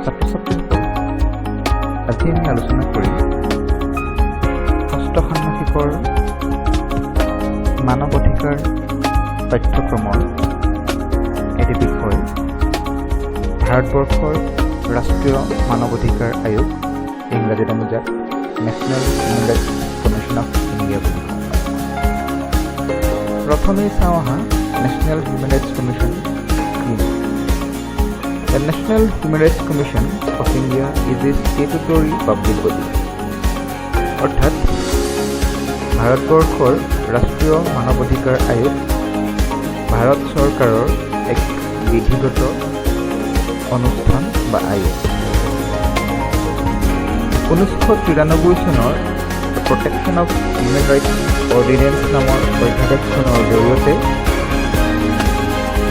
ছাত্ৰ-ছাত্ৰীসকল, আজি আমি আলোচনা কৰিম ষষ্ঠ ষাণ্মাসিকৰ মানৱ অধিকাৰ পাঠ্যক্ৰমৰ এটি বিষয় ভাৰতবৰ্ষৰ ৰাষ্ট্ৰীয় মানৱ অধিকাৰ আয়োগ, ইংৰাজীত আমি যাক national human rights commission of India বুলি কওঁ। প্ৰথমেই চাওঁ আহা নেশ্যনেল হিউমেন ৰাইটছ কমিশ্যন কি? The National Human Rights Commission of India is a statutory public body. অৰ্থাৎ ভাৰতবৰ্ষৰ ৰাষ্ট্ৰীয় মানৱ অধিকাৰ আয়োগ ভাৰত চৰকাৰৰ এক বিধিগত অনুষ্ঠান বা আয়োগ। 1993 চনৰ protection of human rights ordinance নামৰ অধ্যাদেশখনৰ জৰিয়তে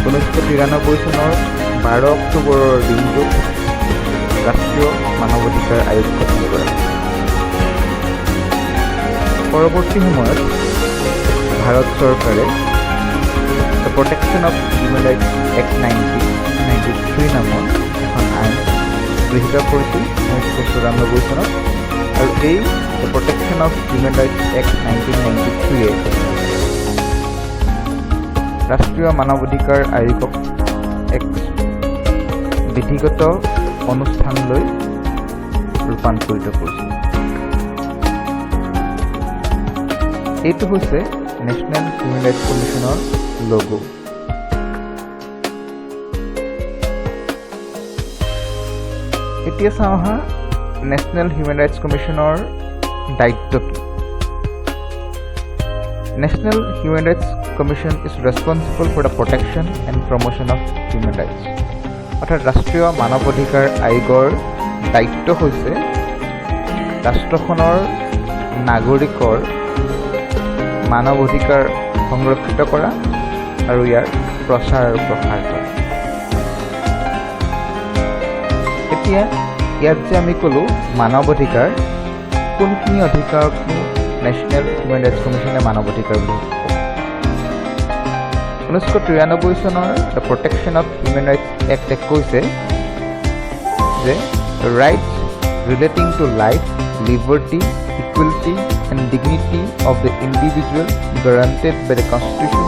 1993 চনৰ 12 অক্টোবৰৰ দিনটোত ৰাষ্ট্ৰীয় মানৱ অধিকাৰ আয়োগ গঠন কৰা। পৰৱৰ্তী সময়ত ভাৰত চৰকাৰে the protection of human rights act 1993 নামৰ এখন আইন গৃহীত কৰিছিল 1994 চনত, আৰু এই the protection of human rights act 1993 ৰাষ্ট্ৰীয় মানৱ অধিকাৰ আয়োগক এক বিধিগত অনুষ্ঠানলৈ ৰূপান্তৰিত কৰিছিল। এইটো হৈছে নেশ্যনেল হিউমেন ৰাইটছ কমিশ্যনৰ লোগো। এতিয়া চাওঁ আহা নেশ্যনেল হিউমেন ৰাইটছ কমিশ্যনৰ দায়িত্ব কি? National Human Rights Commission is responsible for the protection and promotion of human rights. অৰ্থাৎ ৰাষ্ট্ৰীয় মানৱ অধিকাৰ আয়োগৰ দায়িত্ব হৈছে ৰাষ্ট্ৰখনৰ নাগৰিকৰ মানৱ অধিকাৰ সংৰক্ষিত কৰা আৰু ইয়াৰ প্ৰচাৰ আৰু প্ৰসাৰ কৰা। এতিয়া ইয়াত যে আমি ক'লোঁ মানৱ অধিকাৰ, কোনখিনি অধিকাৰক নেশ্যনেল হিউমেন ৰাইটছ কমিশ্যনে মানৱ অধিকাৰ বুলি কয়? 1993 চনৰ the protection of human rights এক্টে কৈছে যে rights relating to life, liberty, equality and dignity of the individual guaranteed by the Constitution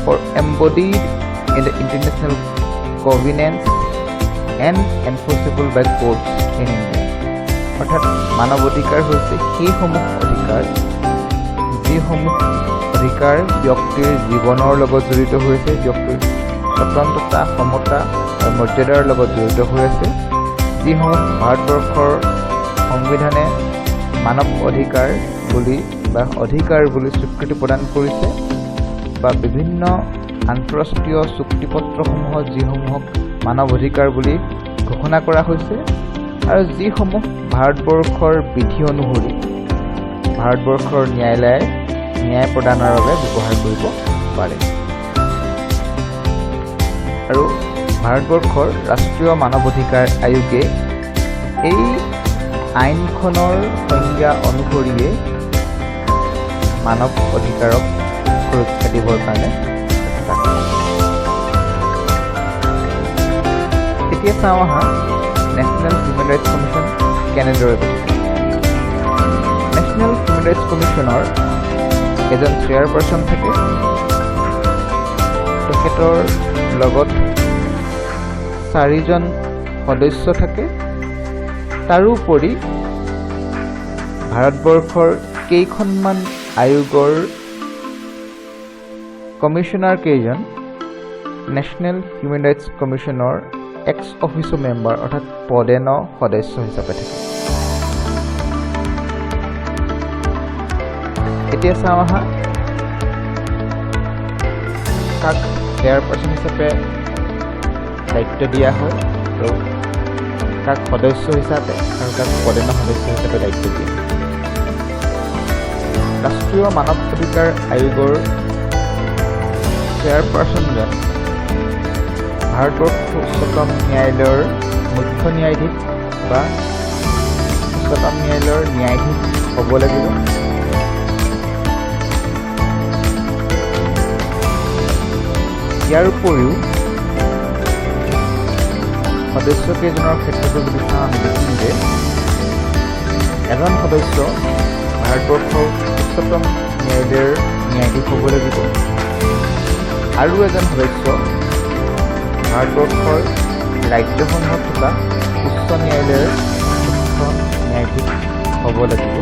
or embodied in the international covenants and enforceable by courts in India. অৰ্থাৎ মানৱ অধিকাৰ হৈছে সেইসমূহ অধিকাৰ যিসমূহ অধিকাৰ ব্যক্তিৰ জীৱনৰ লগত জড়িত হৈছে, ব্যক্তিৰ স্বতন্ত্ৰতা, সমতা আৰু মৰ্যাদাৰ লগত জড়িত হৈ আছে, যিসমূহ ভাৰতবৰ্ষৰ সংবিধানে মানৱ অধিকাৰ বুলি বা অধিকাৰ বুলি স্বীকৃতি প্ৰদান কৰিছে, বা বিভিন্ন আন্তঃৰাষ্ট্ৰীয় চুক্তিপত্ৰসমূহত যিসমূহক মানৱ অধিকাৰ বুলি ঘোষণা কৰা হৈছে, আৰু যিসমূহ ভাৰতবৰ্ষৰ বিধি অনুসৰি ভাৰতবৰ্ষৰ ন্যায়ালয়ে ন্যায় প্ৰদানৰ বাবে ব্যৱহাৰ কৰিব পাৰে। আৰু ভাৰতবৰ্ষৰ ৰাষ্ট্ৰীয় মানৱ অধিকাৰ আয়োগে এই আইনখনৰ সংজ্ঞা অনুসৰিয়ে মানৱ অধিকাৰক সুৰক্ষা দিবৰ কাৰণে চেষ্টা কৰে। এতিয়া চাওঁ আহা নেশ্যনেল হিউমেন ৰাইটছ কমিশ্যন কেনেদৰে গঠিত। নেশ্যনেল হিউমেন ৰাইটছ কমিশ্যনৰ এজন চেয়াৰপাৰ্চন থাকে, তেখেতৰ লগত 4জন সদস্য থাকে। তাৰোপৰি ভাৰতবৰ্ষৰ কেইখনমান আয়োগৰ কমিশ্যনাৰ কেইজন নেশ্যনেল হিউমেন ৰাইটছ কমিশ্যনৰ এক্স অফিচিঅ মেম্বাৰ অৰ্থাৎ পদেন সদস্য হিচাপে থাকে। এতিয়া চাওঁ আহা কাক চেয়াৰপাৰ্চন হিচাপে দায়িত্ব দিয়া হয় আৰু কাক সদস্য হিচাপে আৰু কাক পদেন সদস্য হিচাপে দায়িত্ব দিয়ে। ৰাষ্ট্ৰীয় মানৱ অধিকাৰ আয়োগৰ চেয়াৰপাৰ্চনজন ভাৰতবৰ্ষ উচ্চতম ন্যায়ালয়ৰ মুখ্য ন্যায়াধীশ বা উচ্চতম ন্যায়ালয়ৰ ন্যায়াধীশ হ'ব লাগিব। ইয়াৰ উপৰিও সদস্যকেইজনৰ ক্ষেত্ৰতো যদি চাওঁ আমি দেখিম যে এজন সদস্য ভাৰতবৰ্ষৰ উচ্চতম ন্যায়ালয়ৰ ন্যায়াধীশ হ'ব লাগিব আৰু এজন সদস্য ভাৰতবৰ্ষৰ ৰাজ্যসমূহত থকা উচ্চ ন্যায়ালয়ৰ মুখ্য ন্যায়াধীশ হ'ব লাগিব।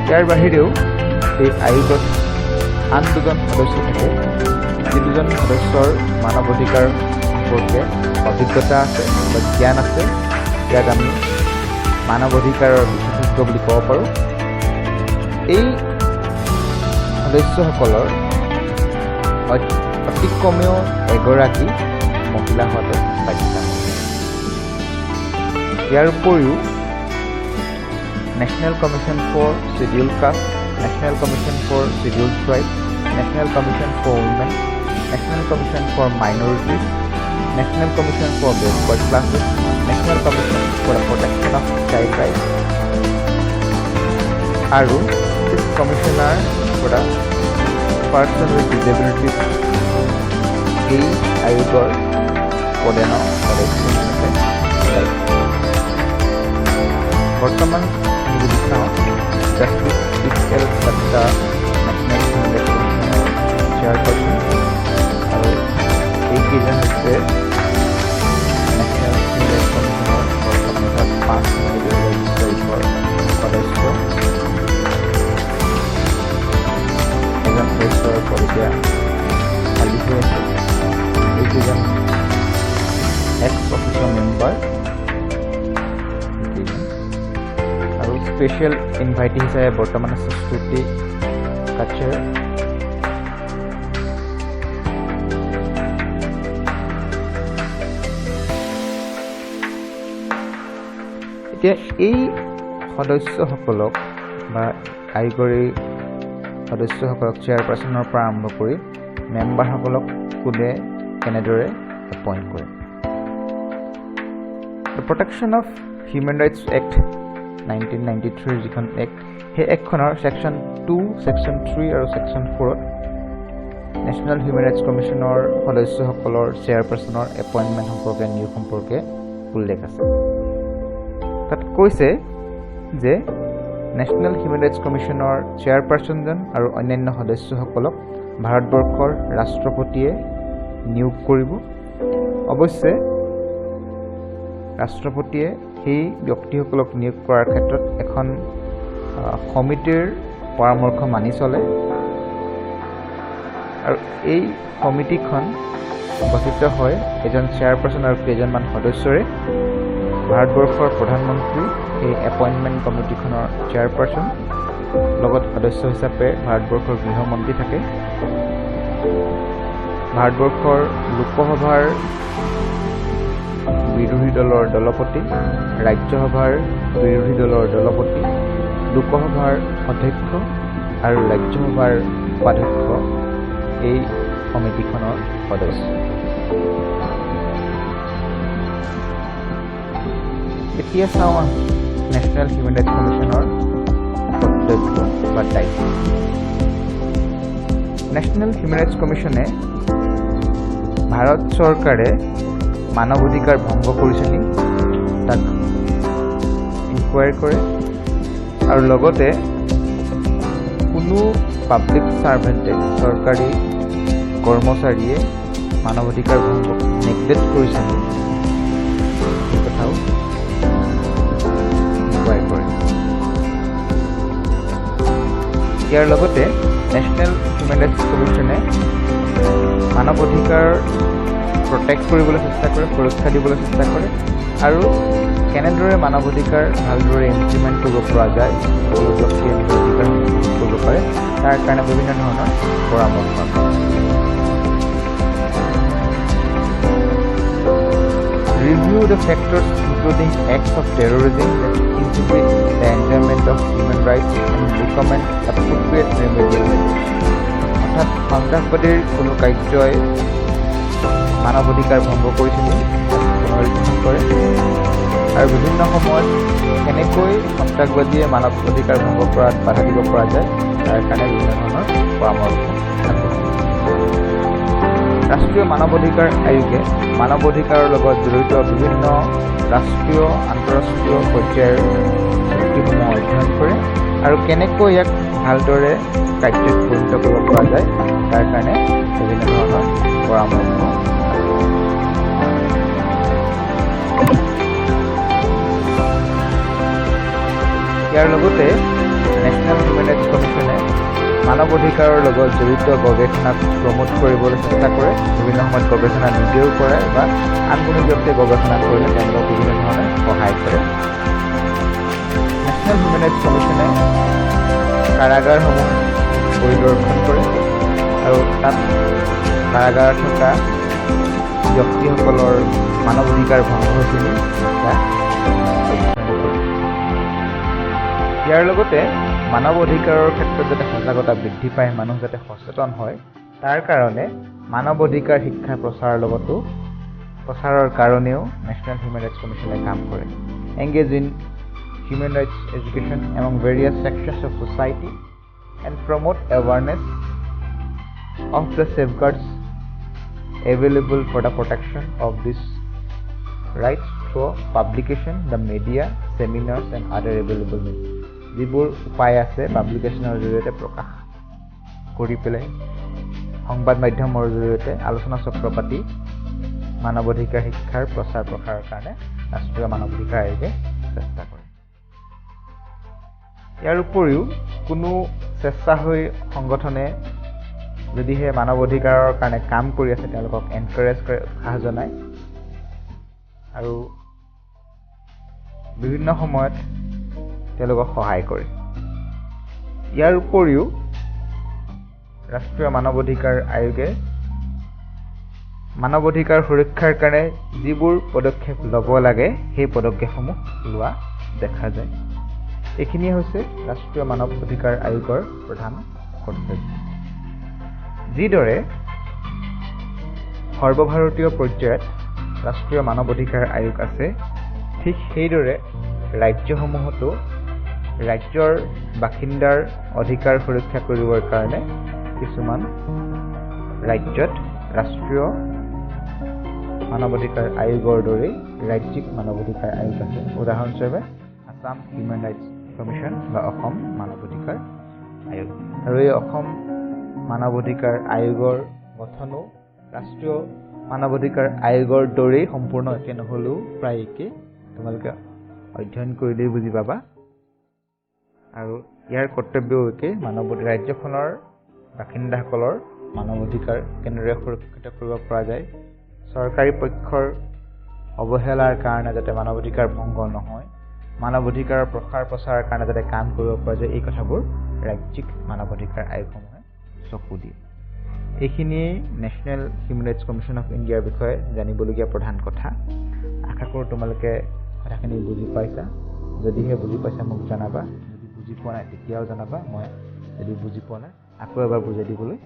ইয়াৰ বাহিৰেও এই আয়োগত আন দুজন সদস্য থাকে, যি দুজন সদস্যৰ মানৱ অধিকাৰ সম্পৰ্কে অভিজ্ঞতা আছে বা জ্ঞান আছে, ইয়াক আমি মানৱ অধিকাৰৰ বিশেষজ্ঞ বুলি ক'ব পাৰোঁ। এই সদস্যসকলৰ অতি কমেও এগৰাকী মহিলা হোৱাটো বাধ্যতামূলক। ইয়াৰ উপৰিও national commission for scheduled caste, national commission for scheduled tribe, national commission for women, national commission for minorities, national commission for backward classes, national commission for protection of child rights আৰু chief commissioner for the person with disabilities এই আয়োগৰ প্ৰধান সদস্য হিচাপে দায়িত্ব। বৰ্তমান আমি যদি চাওঁ justice L Dattu national human rights কমিশ্যনৰ চেয়াৰপাৰ্চন আৰু এইকেইজন হৈছে নেশ্যনেল হিউমেন ৰাইটছ কমিশ্যনৰ বৰ্তমান 5 মে 2024 সদস্য। এজন সদস্যৰ পদ এতিয়া খালী হৈ আছে। এইকেইজন এক্স অফিচৰ মেম্বাৰ আৰু স্পেচিয়েল ইনভাইটি হিচাপে বৰ্তমান আছে শ্ৰুতি কাচ্চাৰ। এতিয়া এই সদস্যসকলক বা আয়োগৰ এই সদস্যসকলক চেয়াৰপাৰ্চনৰ পৰা আৰম্ভ কৰি মেম্বাৰসকলক কোনে কেনেদৰে এপইণ্ট কৰে। The protection of human rights act 1993 যিখন এক্ট, সেই এক্টখনৰ ছেকশ্যন 2, ছেকশ্যন 3 আৰু ছেকশ্যন 4ত নেশ্যনেল হিউমেন ৰাইটছ কমিশ্যনৰ সদস্যসকলৰ চেয়াৰপাৰ্চনৰ এপইণ্টমেণ্ট সম্পৰ্কে নিয়োগ সম্পৰ্কে উল্লেখ আছে। তাত কৈছে যে নেশ্যনেল হিউমেন ৰাইটছ কমিশ্যনৰ চেয়াৰপাৰ্চনজন আৰু অন্যান্য সদস্যসকলক ভাৰতবৰ্ষৰ ৰাষ্ট্ৰপতিয়ে নিয়োগ কৰিব। অৱশ্যে ৰাষ্ট্ৰপতিয়ে সেই ব্যক্তিসকলক নিয়োগ কৰাৰ ক্ষেত্ৰত এখন সমিতিৰ পৰামৰ্শ মানি চলে আৰু এই সমিতিখন গঠিত হয় এজন চেয়াৰপাৰ্চন আৰু কেইজনমান সদস্যৰে। ভাৰতবৰ্ষৰ প্ৰধানমন্ত্ৰী এই এপইণ্টমেণ্ট কমিটিখনৰ চেয়াৰপাৰ্চন, লগত সদস্য হিচাপে ভাৰতবৰ্ষৰ গৃহমন্ত্ৰী থাকে। ভাৰতবৰ্ষৰ লোকসভাৰ বিৰোধী দলৰ দলপতি, ৰাজ্যসভাৰ বিৰোধী দলৰ দলপতি, লোকসভাৰ অধ্যক্ষ আৰু ৰাজ্যসভাৰ উপাধ্যক্ষ এই সমিতিখনৰ সদস্য। এতিয়া চাওঁ নেশ্যনেল হিউমেন ৰাইটছ কমিশ্যনৰ কৰ্তব্য বা দায়িত্ব। নেশ্যনেল হিউমেন ৰাইটছ কমিশ্যনে ভাৰত চৰকাৰে মানৱ অধিকাৰ ভংগ কৰিছে নেকি তাক ইনকুৱাৰী কৰে আৰু লগতে কোনো পাব্লিক চাৰ্ভেণ্টে, চৰকাৰী কৰ্মচাৰীয়ে মানৱ অধিকাৰ ভংগ নেগলেক্ট কৰিছে নেকি সেই কথাও ইনকুৱাৰী কৰে। ইয়াৰ লগতে নেশ্যনেল হিউমেন ৰাইটছ কমিশ্যনে মানৱ অধিকাৰ প্ৰটেক্ট কৰিবলৈ চেষ্টা কৰে, সুৰক্ষা দিবলৈ চেষ্টা কৰে আৰু কেনেদৰে মানৱ অধিকাৰ ভালদৰে ইমপ্লিমেণ্ট কৰিব পৰা যায়, সকলো ব্যক্তিয়ে নিজৰ অধিকাৰ কৰিব পাৰে, তাৰ কাৰণে বিভিন্ন ধৰণৰ পৰামৰ্শ আছে। Review the factors including acts of terrorism that inhibit the enjoyment of human rights and recommend appropriate remedial measures. অৰ্থাৎ সন্ত্ৰাসবাদীৰ কোনো কাৰ্যই মানৱ অধিকাৰ ভংগ কৰিছে নেকি পুনৰীক্ষণ কৰে আৰু বিভিন্ন সময়ত কেনেকৈ সন্ত্ৰাসবাদীয়ে মানৱ অধিকাৰ ভংগ কৰাত বাধা দিব পৰা যায় তাৰ কাৰণে বিভিন্ন ধৰণৰ পৰামৰ্শ আগবঢ়ায়। ৰাষ্ট্ৰীয় মানৱ অধিকাৰ আয়োগে মানৱ অধিকাৰৰ লগত জড়িত বিভিন্ন ৰাষ্ট্ৰীয় আন্তঃৰাষ্ট্ৰীয় পৰ্যায়ৰ চুক্তিসমূহ অধ্যয়ন কৰে আৰু কেনেকৈ ইয়াক ভালদৰে কাৰ্যত পৰিণত কৰিব পৰা যায় তাৰ কাৰণে বিভিন্ন ধৰণৰ পৰামৰ্শ। ইয়াৰ লগতে নেশ্যনেল হিউমেন ৰাইটছ কমিশ্যনে মানৱ অধিকাৰৰ লগত জড়িত গৱেষণাক প্ৰমোট কৰিবলৈ চেষ্টা কৰে। বিভিন্ন সময়ত গৱেষণা নিজেও কৰে বা আন কোনো ব্যক্তিয়ে গৱেষণা কৰিলে তেওঁলোকক বিভিন্ন ধৰণে সহায় কৰে। নেশ্যনেল হিউমেন ৰাইটছ কমিশ্যনে কাৰাগাৰসমূহ পৰিদৰ্শন কৰে আৰু তাত কাৰাগাৰত থকা ব্যক্তিসকলৰ মানৱ অধিকাৰ ভংগ হৈছিল তাক ইয়াৰ লগতে মানৱ অধিকাৰৰ ক্ষেত্ৰত যাতে সজাগতা বৃদ্ধি পায়, মানুহ যাতে সচেতন হয়, তাৰ কাৰণে মানৱ অধিকাৰ শিক্ষা প্ৰচাৰৰ কাৰণেও নেশ্যনেল হিউমেন ৰাইটছ কমিশ্যনে কাম কৰে। Engage in human rights education among various sections of society and promote awareness of the safeguards available for the protection of these rights through publication, the media, seminars and other available means. যিবোৰ উপায় আছে পাব্লিকেশ্যনৰ জৰিয়তে প্ৰকাশ কৰি পেলাই সংবাদ মাধ্যমৰ জৰিয়তে আলোচনা চক্ৰ পাতি মানৱ অধিকাৰ শিক্ষাৰ প্ৰচাৰ প্ৰসাৰৰ কাৰণে ৰাষ্ট্ৰীয় মানৱ অধিকাৰ আয়োগে চেষ্টা কৰে। ইয়াৰ উপৰিও কোনো স্বেচ্ছাসেৱী সংগঠনে যদিহে মানৱ অধিকাৰৰ কাৰণে কাম কৰি আছে তেওঁলোকক এনকাৰেজ কৰে, উৎসাহ জনায় আৰু বিভিন্ন সময়ত তেওঁলোকক সহায় কৰে। ইয়াৰ উপৰিও ৰাষ্ট্ৰীয় মানৱ অধিকাৰ আয়োগে মানৱ অধিকাৰ সুৰক্ষাৰ কাৰণে যিবোৰ পদক্ষেপ ল'ব লাগে সেই পদক্ষেপসমূহ লোৱা দেখা যায়। এইখিনিয়ে হৈছে ৰাষ্ট্ৰীয় মানৱ অধিকাৰ আয়োগৰ প্ৰধান কৰ্তব্য। যিদৰে সৰ্বভাৰতীয় পৰ্যায়ত ৰাষ্ট্ৰীয় মানৱ অধিকাৰ আয়োগ আছে, ঠিক সেইদৰে ৰাজ্যসমূহতো ৰাজ্যৰ বাসিন্দাৰ অধিকাৰ সুৰক্ষা কৰিবৰ কাৰণে কিছুমান ৰাজ্যত ৰাষ্ট্ৰীয় মানৱ অধিকাৰ আয়োগৰ দৰেই ৰাজ্যিক মানৱ অধিকাৰ আয়োগ আছে। উদাহৰণস্বৰূপে আসাম হিউমেন ৰাইটছ কমিশ্যন বা অসম মানৱ অধিকাৰ আয়োগ। আৰু এই অসম মানৱ অধিকাৰ আয়োগৰ গঠনো ৰাষ্ট্ৰীয় মানৱ অধিকাৰ আয়োগৰ দৰেই সম্পূৰ্ণ একে নহ'লেও প্ৰায় একে। তোমালোকে অধ্যয়ন কৰিলেই বুজি পাবা। আৰু ইয়াৰ কৰ্তব্যও একে। ৰাজ্যখনৰ বাসিন্দাসকলৰ মানৱ অধিকাৰ কেনেদৰে সুৰক্ষিত কৰিব পৰা যায়, চৰকাৰী পক্ষৰ অৱহেলাৰ কাৰণে যাতে মানৱ অধিকাৰ ভংগ নহয়, মানৱ অধিকাৰৰ প্ৰসাৰ প্ৰচাৰৰ কাৰণে যাতে কাম কৰিব পৰা যায়, এই কথাবোৰ ৰাজ্যিক মানৱ অধিকাৰ আয়োগসমূহে চকু দিয়ে। এইখিনিয়েই national human rights commission of ইণ্ডিয়াৰ বিষয়ে জানিবলগীয়া প্ৰধান কথা। আশা কৰোঁ তোমালোকে কথাখিনি বুজি পাইছা। যদিহে বুজি পাইছা মোক জনাবা, যদি বুজি পোৱা নাই তেতিয়াও জনাবা। মই যদি বুজি পোৱা নাই আকৌ এবাৰ বুজাই দিবলৈ